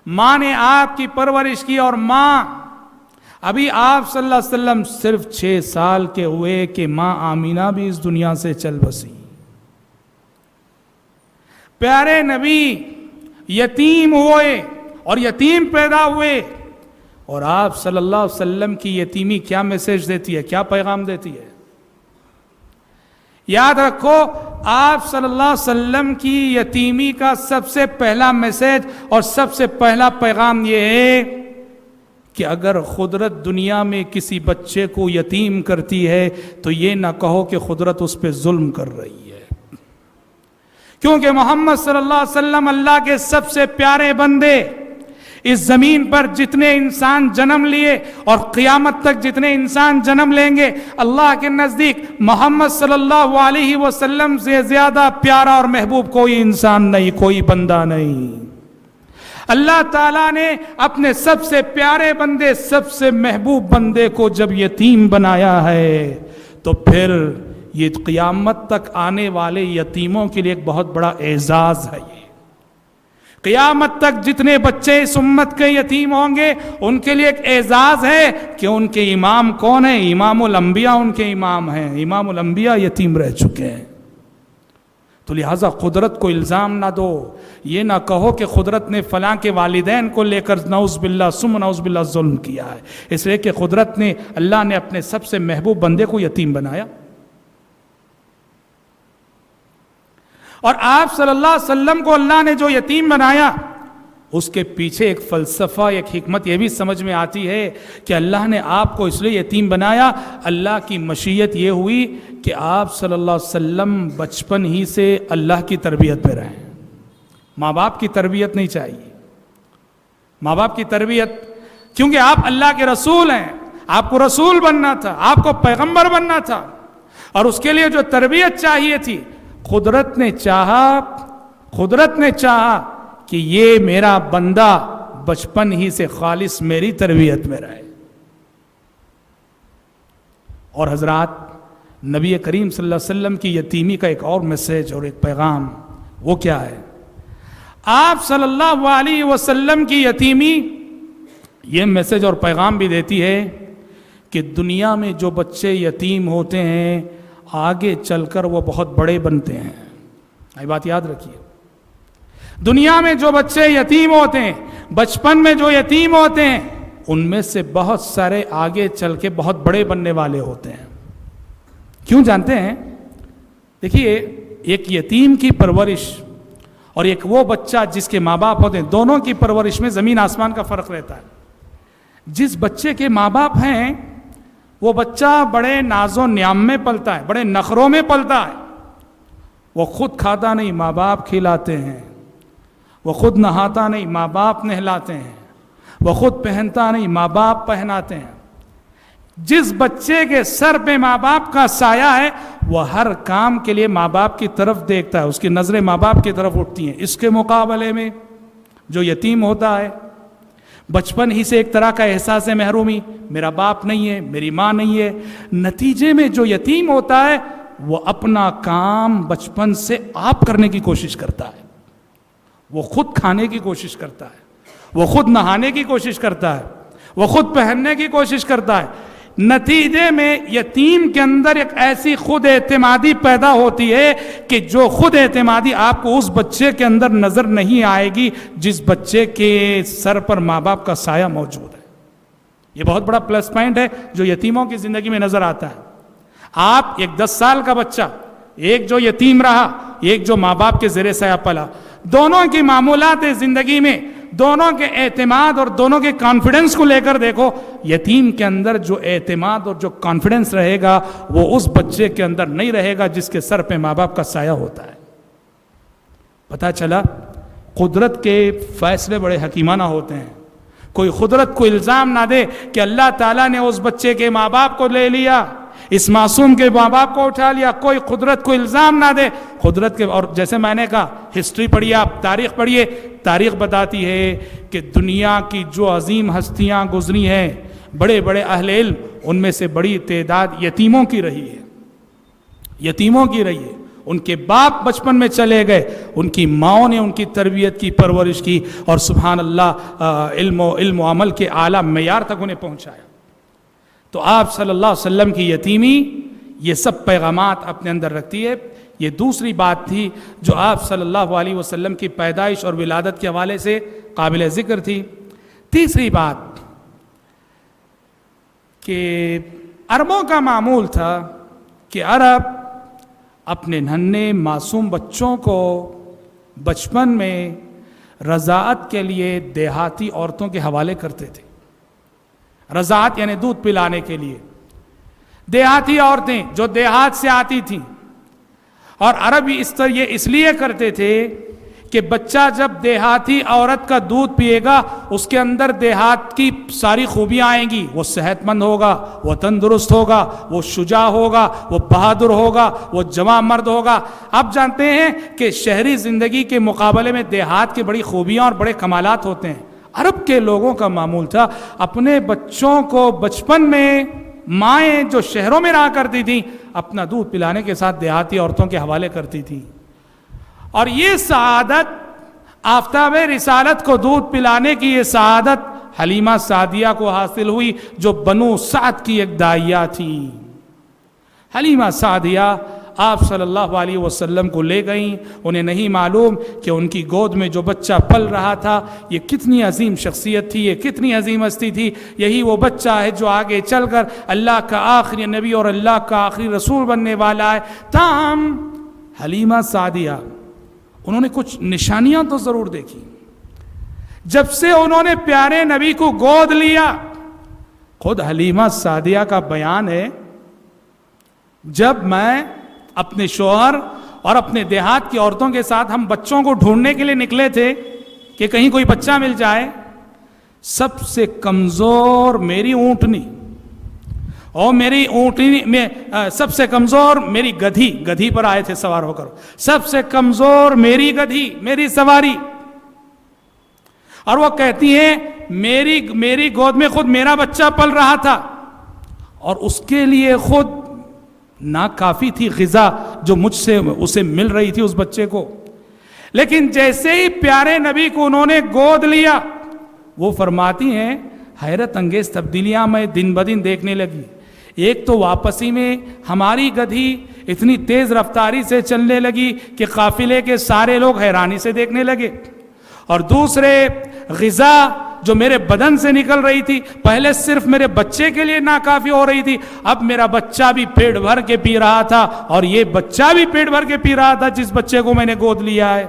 ماں نے آپ کی پرورش کی، اور ماں ابھی آپ صلی اللہ علیہ وسلم صرف 6 سال کے ہوئے کہ ماں آمینہ بھی اس دنیا سے چل بسی۔ پیارے نبی یتیم ہوئے اور یتیم پیدا ہوئے، اور آپ صلی اللہ علیہ وسلم کی یتیمی کیا میسج دیتی ہے، کیا پیغام دیتی ہے؟ یاد رکھو آپ صلی اللہ علیہ وسلم کی یتیمی کا سب سے پہلا میسج اور سب سے پہلا پیغام یہ ہے کہ اگر قدرت دنیا میں کسی بچے کو یتیم کرتی ہے تو یہ نہ کہو کہ قدرت اس پہ ظلم کر رہی ہے، کیونکہ محمد صلی اللہ علیہ وسلم اللہ کے سب سے پیارے بندے، اس زمین پر جتنے انسان جنم لیے اور قیامت تک جتنے انسان جنم لیں گے، اللہ کے نزدیک محمد صلی اللہ علیہ وسلم سے زیادہ پیارا اور محبوب کوئی انسان نہیں، کوئی بندہ نہیں۔ اللہ تعالیٰ نے اپنے سب سے پیارے بندے، سب سے محبوب بندے کو جب یتیم بنایا ہے تو پھر یہ قیامت تک آنے والے یتیموں کے لیے ایک بہت بڑا اعزاز ہے۔ یہ قیامت تک جتنے بچے اس امت کے یتیم ہوں گے ان کے لیے ایک اعزاز ہے کہ ان کے امام کون ہیں؟ امام الانبیاء ان کے امام ہیں۔ امام الانبیاء یتیم رہ چکے ہیں۔ تو لہٰذا قدرت کو الزام نہ دو، یہ نہ کہو کہ قدرت نے فلاں کے والدین کو لے کر نعوذ باللہ ثم نعوذ باللہ ظلم کیا ہے، اس لیے کہ قدرت نے، اللہ نے اپنے سب سے محبوب بندے کو یتیم بنایا۔ اور آپ صلی اللہ علیہ وسلم کو اللہ نے جو یتیم بنایا، اس کے پیچھے ایک فلسفہ، ایک حکمت یہ بھی سمجھ میں آتی ہے کہ اللہ نے آپ کو اس لیے یتیم بنایا، اللہ کی مشیت یہ ہوئی کہ آپ صلی اللہ علیہ وسلم بچپن ہی سے اللہ کی تربیت میں رہیں۔ ماں باپ کی تربیت نہیں چاہیے، ماں باپ کی تربیت، کیونکہ آپ اللہ کے رسول ہیں، آپ کو رسول بننا تھا، آپ کو پیغمبر بننا تھا، اور اس کے لیے جو تربیت چاہیے تھی، قدرت نے چاہا کہ یہ میرا بندہ بچپن ہی سے خالص میری تربیت میں رہے۔ اور حضرات، نبی کریم صلی اللہ علیہ وسلم کی یتیمی کا ایک اور میسیج اور ایک پیغام، وہ کیا ہے؟ آپ صلی اللہ علیہ وسلم کی یتیمی یہ میسیج اور پیغام بھی دیتی ہے کہ دنیا میں جو بچے یتیم ہوتے ہیں آگے چل کر وہ بہت بڑے بنتے ہیں۔ یہ بات یاد رکھیے، دنیا میں جو بچے یتیم ہوتے ہیں، بچپن میں جو یتیم ہوتے ہیں، ان میں سے بہت سارے آگے چل کے بہت بڑے بننے والے ہوتے ہیں۔ کیوں جانتے ہیں؟ دیکھیے، ایک یتیم کی پرورش اور ایک وہ بچہ جس کے ماں باپ ہوتے ہیں، دونوں کی پرورش میں زمین آسمان کا فرق رہتا ہے۔ جس بچے کے ماں باپ ہیں وہ بچہ بڑے ناز و نیام میں پلتا ہے، بڑے نخروں میں پلتا ہے، وہ خود کھاتا نہیں، ماں باپ کھلاتے ہیں، وہ خود نہاتا نہیں، ماں باپ نہلاتے ہیں، وہ خود پہنتا نہیں، ماں باپ پہناتے ہیں۔ جس بچے کے سر پہ ماں باپ کا سایہ ہے وہ ہر کام کے لیے ماں باپ کی طرف دیکھتا ہے، اس کی نظریں ماں باپ کی طرف اٹھتی ہیں۔ اس کے مقابلے میں جو یتیم ہوتا ہے، بچپن ہی سے ایک طرح کا احساس ہے محرومی، میرا باپ نہیں ہے، میری ماں نہیں ہے۔ نتیجے میں جو یتیم ہوتا ہے وہ اپنا کام بچپن سے آپ کرنے کی کوشش کرتا ہے، وہ خود کھانے کی کوشش کرتا ہے، وہ خود نہانے کی کوشش کرتا ہے، وہ خود پہننے کی کوشش کرتا ہے۔ نتیجے میں یتیم کے اندر ایک ایسی خود اعتمادی پیدا ہوتی ہے کہ جو خود اعتمادی آپ کو اس بچے کے اندر نظر نہیں آئے گی جس بچے کے سر پر ماں باپ کا سایہ موجود ہے۔ یہ بہت بڑا پلس پوائنٹ ہے جو یتیموں کی زندگی میں نظر آتا ہے۔ آپ ایک 10 سال کا بچہ، ایک جو یتیم رہا، ایک جو ماں باپ کے زیر سایہ پلا، دونوں کی معمولات زندگی میں، دونوں کے اعتماد اور دونوں کے کانفیڈنس کو لے کر دیکھو، یتیم کے اندر جو اعتماد اور جو کانفیڈنس رہے گا وہ اس بچے کے اندر نہیں رہے گا جس کے سر پہ ماں باپ کا سایہ ہوتا ہے۔ پتہ چلا قدرت کے فیصلے بڑے حکیمانہ ہوتے ہیں۔ کوئی قدرت کو الزام نہ دے کہ اللہ تعالیٰ نے اس بچے کے ماں باپ کو لے لیا، اس معصوم کے ماں باپ کو اٹھا لیا، کوئی قدرت کو الزام نہ دے۔ قدرت کے، اور جیسے میں نے کہا، ہسٹری پڑھیے، آپ تاریخ پڑھیے، تاریخ بتاتی ہے کہ دنیا کی جو عظیم ہستیاں گزری ہیں، بڑے بڑے اہل علم، ان میں سے بڑی تعداد یتیموں کی رہی ہے، یتیموں کی رہی ہے۔ ان کے باپ بچپن میں چلے گئے، ان کی ماؤں نے ان کی تربیت کی، پرورش کی، اور سبحان اللہ علم و عمل کے اعلیٰ معیار تک انہیں پہنچایا۔ تو آپ صلی اللہ علیہ وسلم کی یتیمی یہ سب پیغامات اپنے اندر رکھتی ہے۔ یہ دوسری بات تھی جو آپ صلی اللہ علیہ وسلم کی پیدائش اور ولادت کے حوالے سے قابل ذکر تھی۔ تیسری بات کہ عربوں کا معمول تھا کہ عرب اپنے ننھے معصوم بچوں کو بچپن میں رضاعت کے لیے دیہاتی عورتوں کے حوالے کرتے تھے۔ رضاعت یعنی دودھ پلانے کے لیے دیہاتی عورتیں جو دیہات سے آتی تھیں، اور عرب یہ اس لیے کرتے تھے کہ بچہ جب دیہاتی عورت کا دودھ پیے گا اس کے اندر دیہات کی ساری خوبیاں آئیں گی، وہ صحت مند ہوگا، وہ تندرست ہوگا، وہ شجاع ہوگا، وہ بہادر ہوگا، وہ جواں مرد ہوگا۔ آپ جانتے ہیں کہ شہری زندگی کے مقابلے میں دیہات کی بڑی خوبیاں اور بڑے کمالات ہوتے ہیں۔ عرب کے لوگوں کا معمول تھا اپنے بچوں کو بچپن میں مائیں جو شہروں میں رہا کرتی تھیں اپنا دودھ پلانے کے ساتھ دیہاتی عورتوں کے حوالے کرتی تھیں، اور یہ سعادت آفتاب رسالت کو دودھ پلانے کی یہ سعادت حلیمہ سعدیہ کو حاصل ہوئی جو بنو سعد کی ایک داعیہ تھی۔ حلیمہ سعدیہ آپ صلی اللہ علیہ وسلم کو لے گئیں، انہیں نہیں معلوم کہ ان کی گود میں جو بچہ پل رہا تھا یہ کتنی عظیم شخصیت تھی، یہ کتنی عظیم ہستی تھی، یہی وہ بچہ ہے جو آگے چل کر اللہ کا آخری نبی اور اللہ کا آخری رسول بننے والا ہے۔ تاہم حلیمہ سعدیہ انہوں نے کچھ نشانیاں تو ضرور دیکھی۔ جب سے انہوں نے پیارے نبی کو گود لیا، خود حلیمہ سعدیہ کا بیان ہے، جب میں اپنے شوہر اور اپنے دیہات کی عورتوں کے ساتھ ہم بچوں کو ڈھونڈنے کے لیے نکلے تھے کہ کہیں کوئی بچہ مل جائے، سب سے کمزور میری اونٹنی اور میری اونٹنی میں سب سے کمزور میری گدھی پر آئے تھے سوار ہو کر، سب سے کمزور میری گدھی، میری سواری، اور وہ کہتی ہیں میری گود میں خود میرا بچہ پل رہا تھا اور اس کے لیے خود ناکافی تھی غذا جو مجھ سے اسے مل رہی تھی اس بچے کو، لیکن جیسے ہی پیارے نبی کو انہوں نے گود لیا وہ فرماتی ہیں حیرت انگیز تبدیلیاں میں دن بدن دیکھنے لگی۔ ایک تو واپسی میں ہماری گدھی اتنی تیز رفتاری سے چلنے لگی کہ قافلے کے سارے لوگ حیرانی سے دیکھنے لگے، اور دوسرے غذا جو میرے بدن سے نکل رہی تھی پہلے صرف میرے بچے کے لیے ناکافی ہو رہی تھی، اب میرا بچہ بھی پیٹ بھر کے پی رہا تھا اور یہ بچہ بھی پیٹ بھر کے پی رہا تھا جس بچے کو میں نے گود لیا ہے۔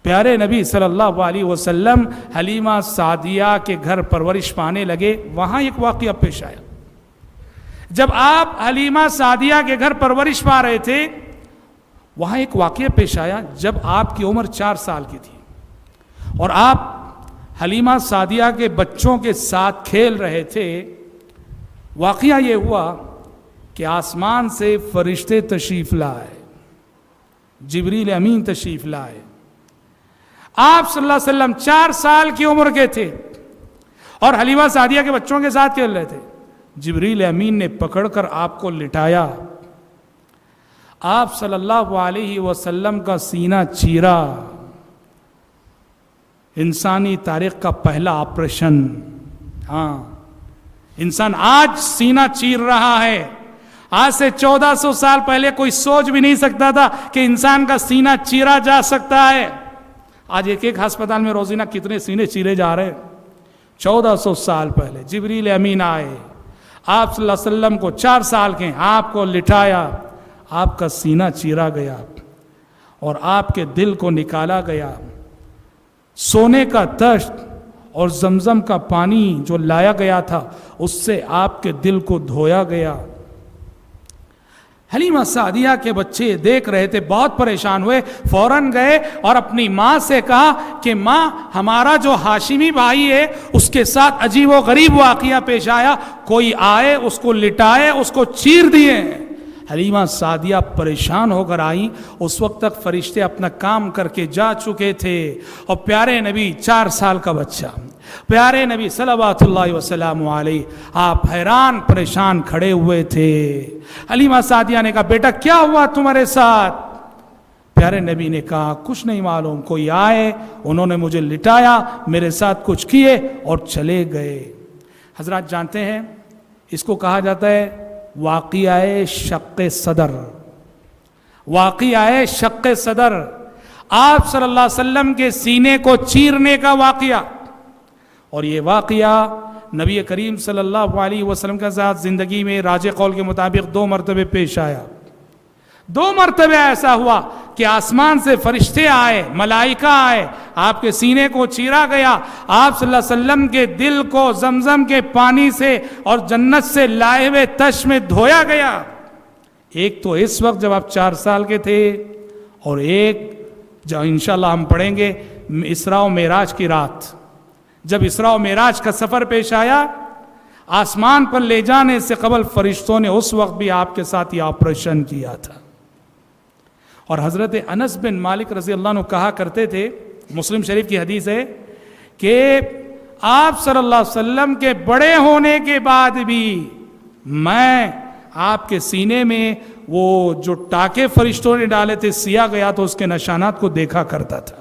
پیارے نبی صلی اللہ علیہ وسلم حلیمہ سعدیہ کے گھر پرورش پانے لگے۔ وہاں ایک واقعہ پیش آیا، جب آپ حلیمہ سعدیہ کے گھر پرورش پا رہے تھے وہاں ایک واقعہ پیش آیا جب آپ کی عمر 4 سال کی تھی اور آپ حلیمہ سعدیہ کے بچوں کے ساتھ کھیل رہے تھے۔ واقعہ یہ ہوا کہ آسمان سے فرشتے تشریف لائے، جبریل امین تشریف لائے، آپ صلی اللہ علیہ وسلم 4 سال کی عمر کے تھے اور حلیمہ سعدیہ کے بچوں کے ساتھ کھیل رہے تھے۔ جبریل امین نے پکڑ کر آپ کو لٹایا، آپ صلی اللہ علیہ وسلم کا سینہ چیرا، انسانی تاریخ کا پہلا آپریشن۔ ہاں، انسان آج سینہ چیر رہا ہے، آج سے 1400 سال پہلے کوئی سوچ بھی نہیں سکتا تھا کہ انسان کا سینہ چیرا جا سکتا ہے۔ آج ایک ہسپتال میں روزانہ کتنے سینے چیرے جا رہے ہیں۔ 1400 سال پہلے جبریل امین آئے، آپ صلی اللہ علیہ وسلم کو 4 سال کے آپ کو لٹایا، آپ کا سینہ چیرا گیا اور آپ کے دل کو نکالا گیا، سونے کا تشت اور زمزم کا پانی جو لایا گیا تھا اس سے آپ کے دل کو دھویا گیا۔ حلیمہ سعدیہ کے بچے دیکھ رہے تھے، بہت پریشان ہوئے، فوراً گئے اور اپنی ماں سے کہا کہ ماں ہمارا جو ہاشمی بھائی ہے اس کے ساتھ عجیب و غریب واقعہ پیش آیا، کوئی آئے اس کو لٹائے اس کو چیر دیے۔ حلیمہ سعدیہ پریشان ہو کر آئیں، اس وقت تک فرشتے اپنا کام کر کے جا چکے تھے اور پیارے نبی 4 سال کا بچہ، پیارے نبی صلوات اللہ وسلم علیہ، آپ حیران پریشان کھڑے ہوئے تھے۔ حلیمہ سعدیہ نے کہا بیٹا کیا ہوا تمہارے ساتھ؟ پیارے نبی نے کہا کچھ نہیں معلوم، کوئی آئے انہوں نے مجھے لٹایا، میرے ساتھ کچھ کیے اور چلے گئے۔ حضرات جانتے ہیں اس کو کہا جاتا ہے واقعہ شق صدر، واقعہ شق صدر، آپ صلی اللہ علیہ وسلم کے سینے کو چیرنے کا واقعہ۔ اور یہ واقعہ نبی کریم صلی اللہ علیہ وسلم کے ساتھ زندگی میں راجح قول کے مطابق 2 مرتبہ پیش آیا۔ 2 مرتبہ ایسا ہوا کہ آسمان سے فرشتے آئے، ملائکہ آئے، آپ کے سینے کو چیرا گیا، آپ صلی اللہ علیہ وسلم کے دل کو زمزم کے پانی سے اور جنت سے لائے ہوئے تش میں دھویا گیا۔ ایک تو اس وقت جب آپ 4 سال کے تھے، اور ایک جو انشاءاللہ ہم پڑھیں گے اسراء و معراج کی رات، جب اسراء و معراج کا سفر پیش آیا، آسمان پر لے جانے سے قبل فرشتوں نے اس وقت بھی آپ کے ساتھ یہ آپریشن کیا تھا۔ اور حضرت انس بن مالک رضی اللہ عنہ کہا کرتے تھے، مسلم شریف کی حدیث ہے کہ آپ صلی اللہ علیہ وسلم کے بڑے ہونے کے بعد بھی میں آپ کے سینے میں وہ جو ٹاکے فرشتوں نے ڈالے تھے سیا گیا تو اس کے نشانات کو دیکھا کرتا تھا۔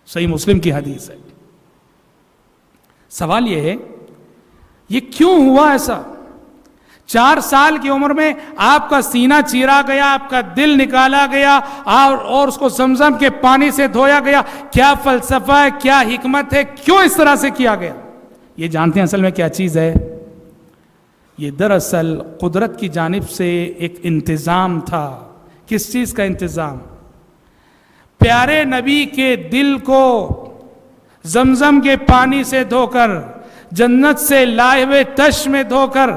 صحیح مسلم کی حدیث ہے۔ سوال یہ ہے، یہ کیوں ہوا ایسا؟ 4 سال کی عمر میں آپ کا سینہ چیرا گیا، آپ کا دل نکالا گیا اور اس کو زمزم کے پانی سے دھویا گیا۔ کیا فلسفہ ہے، کیا حکمت ہے، کیوں اس طرح سے کیا گیا؟ یہ جانتے ہیں اصل میں کیا چیز ہے؟ یہ دراصل قدرت کی جانب سے ایک انتظام تھا۔ کس چیز کا انتظام؟ پیارے نبی کے دل کو زمزم کے پانی سے دھو کر، جنت سے لائے ہوئے تش میں دھو کر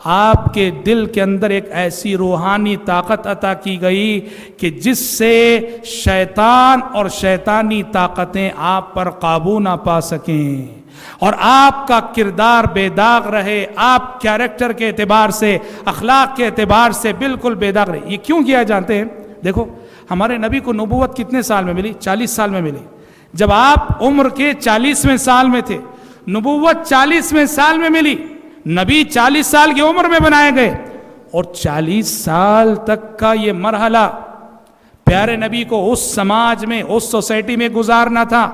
آپ کے دل کے اندر ایک ایسی روحانی طاقت عطا کی گئی کہ جس سے شیطان اور شیطانی طاقتیں آپ پر قابو نہ پا سکیں اور آپ کا کردار بے داغ رہے، آپ کیریکٹر کے اعتبار سے، اخلاق کے اعتبار سے بالکل بے داغ رہے۔ یہ کیوں کیا جانتے ہیں؟ دیکھو، ہمارے نبی کو نبوت کتنے سال میں ملی؟ 40 سال میں ملی۔ جب آپ عمر کے 40ویں سال میں تھے، نبوت 40ویں سال میں ملی، نبی 40 سال کی عمر میں بنائے گئے، اور 40 سال تک کا یہ مرحلہ پیارے نبی کو اس سماج میں، اس سوسائٹی میں گزارنا تھا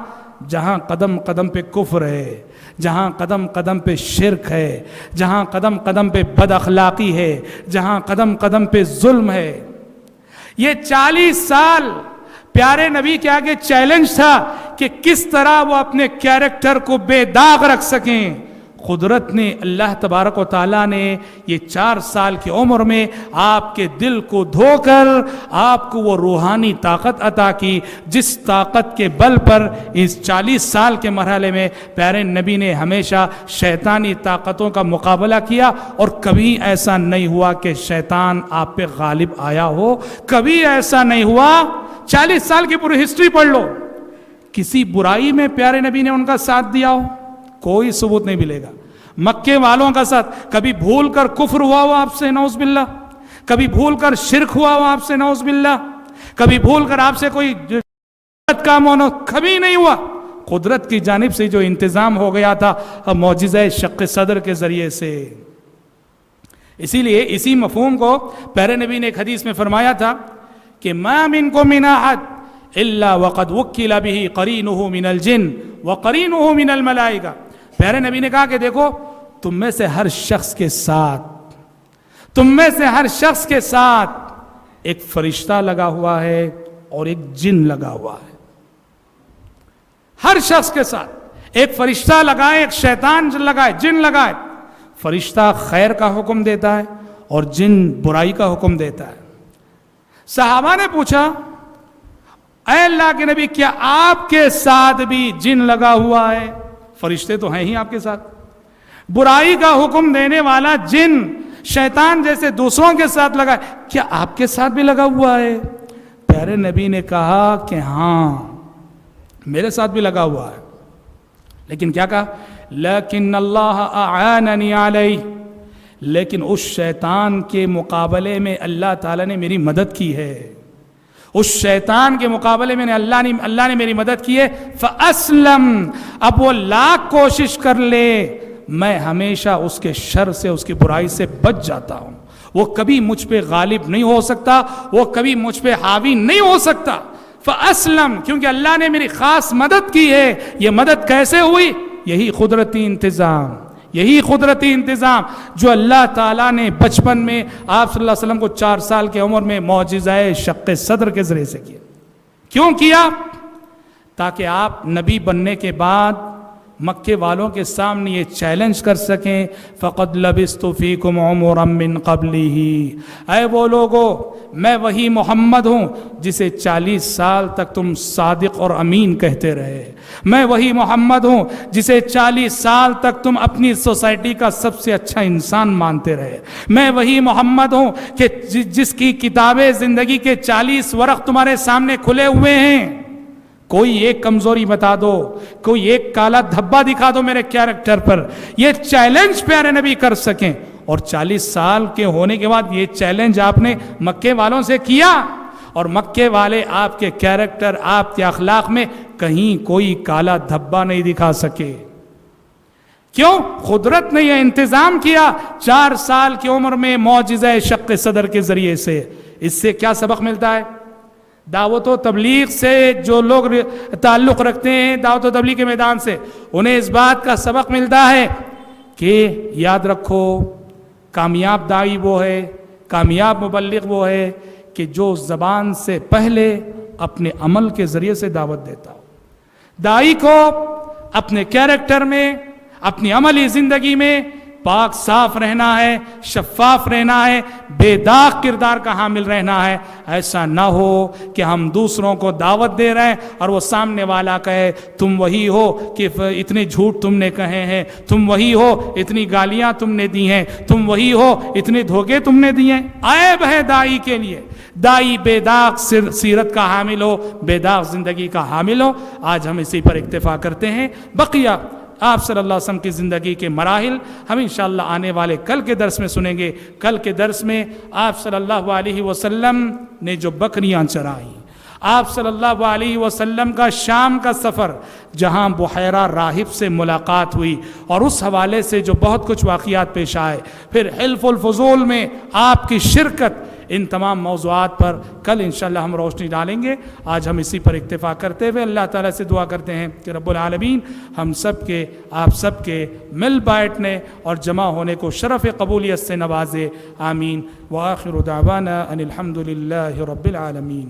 جہاں قدم قدم پہ کفر ہے، جہاں قدم قدم پہ شرک ہے، جہاں قدم قدم پہ بد اخلاقی ہے، جہاں قدم قدم پہ ظلم ہے۔ یہ 40 سال پیارے نبی کے آگے چیلنج تھا کہ کس طرح وہ اپنے کیریکٹر کو بے داغ رکھ سکیں۔ قدرت نے، اللہ تبارک و تعالیٰ نے یہ 4 سال کی عمر میں آپ کے دل کو دھو کر آپ کو وہ روحانی طاقت عطا کی، جس طاقت کے بل پر اس 40 سال کے مرحلے میں پیارے نبی نے ہمیشہ شیطانی طاقتوں کا مقابلہ کیا، اور کبھی ایسا نہیں ہوا کہ شیطان آپ پہ غالب آیا ہو، کبھی ایسا نہیں ہوا۔ 40 سال کی پوری ہسٹری پڑھ لو، کسی برائی میں پیارے نبی نے ان کا ساتھ دیا ہو؟ کوئی ثبوت نہیں ملے گا۔ مکے والوں کا ساتھ، کبھی بھول کر کفر ہوا ہو آپ سے نعوذ باللہ، کبھی بھول کر شرک ہوا ہو آپ سے نعوذ باللہ، کبھی بھول کر آپ سے کوئی غلط کام ہونا، کبھی نہیں ہوا۔ قدرت کی جانب سے جو انتظام ہو گیا تھا معجزہ شق صدر کے ذریعے سے۔ اسی لیے اسی مفہوم کو پیارے نبی نے ایک حدیث میں فرمایا تھا کہ ما منکم من احد الا وقد وکل به قرینہ من الجن وقرینہ من الملائکہ۔ پیارے نبی نے کہا کہ دیکھو، تم میں سے ہر شخص کے ساتھ ایک فرشتہ لگا ہوا ہے اور ایک جن لگا ہوا ہے۔ ہر شخص کے ساتھ ایک فرشتہ لگائے، ایک شیطان لگائے، جن لگائے۔ فرشتہ خیر کا حکم دیتا ہے اور جن برائی کا حکم دیتا ہے۔ صحابہ نے پوچھا، اے اللہ کے نبی، کیا آپ کے ساتھ بھی جن لگا ہوا ہے؟ فرشتے تو ہیں ہی آپ کے ساتھ۔ برائی کا حکم دینے والا جن، شیطان جیسے دوسروں کے ساتھ لگا ہے، کیا آپ کے ساتھ بھی لگا ہوا ہے؟ پیارے نبی نے کہا کہ ہاں، میرے ساتھ بھی لگا ہوا ہے۔ لیکن کیا کہا؟ لیکن اللہ اعاننی علیہ، لیکن اس شیطان کے مقابلے میں اللہ تعالیٰ نے میری مدد کی ہے۔ اس شیطان کے مقابلے میں اللہ نے میری مدد کی ہے۔ فَأَسْلَمْ، اب وہ لاکھ کوشش کر لے، میں ہمیشہ اس کے شر سے، اس کی برائی سے بچ جاتا ہوں۔ وہ کبھی مجھ پہ غالب نہیں ہو سکتا، وہ کبھی مجھ پہ حاوی نہیں ہو سکتا۔ فَأَسْلَمْ، کیونکہ اللہ نے میری خاص مدد کی ہے۔ یہ مدد کیسے ہوئی؟ یہی قدرتی انتظام جو اللہ تعالیٰ نے بچپن میں آپ صلی اللہ علیہ وسلم کو 4 سال کی عمر میں معجزہ شق صدر کے ذریعے سے کیا۔ کیوں کیا؟ تاکہ آپ نبی بننے کے بعد مکے والوں کے سامنے یہ چیلنج کر سکیں فقد لبثت فیکم عمرا من قبلہ، اے وہ لوگو میں وہی محمد ہوں جسے 40 سال تک تم صادق اور امین کہتے رہے، میں وہی محمد ہوں جسے 40 سال تک تم اپنی سوسائٹی کا سب سے اچھا انسان مانتے رہے، میں وہی محمد ہوں کہ جس کی کتابیں زندگی کے 40 ورق تمہارے سامنے کھلے ہوئے ہیں، کوئی ایک کمزوری بتا دو، کوئی ایک کالا دھبا دکھا دو میرے کیریکٹر پر، یہ چیلنج پیارے نبی کر سکیں۔ اور 40 سال کے ہونے کے بعد یہ چیلنج آپ نے مکے والوں سے کیا، اور مکے والے آپ کے کیریکٹر، آپ کے اخلاق میں کہیں کوئی کالا دھبا نہیں دکھا سکے۔ کیوں؟ قدرت نے یہ انتظام کیا 4 سال کی عمر میں معجزہ شق صدر کے ذریعے سے۔ اس سے کیا سبق ملتا ہے؟ دعوت و تبلیغ سے جو لوگ تعلق رکھتے ہیں، دعوت و تبلیغ کے میدان سے، انہیں اس بات کا سبق ملتا ہے کہ یاد رکھو کامیاب داعی وہ ہے، کامیاب مبلغ وہ ہے کہ جو زبان سے پہلے اپنے عمل کے ذریعے سے دعوت دیتا ہو۔ داعی کو اپنے کیریکٹر میں، اپنی عملی زندگی میں پاک صاف رہنا ہے، شفاف رہنا ہے، بے داغ کردار کا حامل رہنا ہے۔ ایسا نہ ہو کہ ہم دوسروں کو دعوت دے رہے ہیں اور وہ سامنے والا کہے تم وہی ہو کہ اتنے جھوٹ تم نے کہے ہیں، تم وہی ہو اتنی گالیاں تم نے دی ہیں، تم وہی ہو اتنے دھوکے تم نے دیے ہیں۔ عیب ہے داعی کے لیے، داعی بے داغ سیرت کا حامل ہو، بے داغ زندگی کا حامل ہو۔ آج ہم اسی پر اکتفا کرتے ہیں۔ بقیہ آپ صلی اللہ علیہ وسلم کی زندگی کے مراحل ہم انشاءاللہ آنے والے کل کے درس میں سنیں گے۔ کل کے درس میں آپ صلی اللہ علیہ وسلم نے جو بکریاں چرائیں، آپ صلی اللہ علیہ وسلم کا شام کا سفر جہاں بحیرہ راہب سے ملاقات ہوئی اور اس حوالے سے جو بہت کچھ واقعات پیش آئے، پھر حلف الفضول میں آپ کی شرکت، ان تمام موضوعات پر کل انشاءاللہ ہم روشنی ڈالیں گے۔ آج ہم اسی پر اکتفا کرتے ہوئے اللہ تعالیٰ سے دعا کرتے ہیں کہ رب العالمین ہم سب کے، آپ سب کے مل بیٹھنے اور جمع ہونے کو شرف قبولیت سے نوازے، آمین۔ وآخر دعوانا ان الحمد للہ رب العالمین۔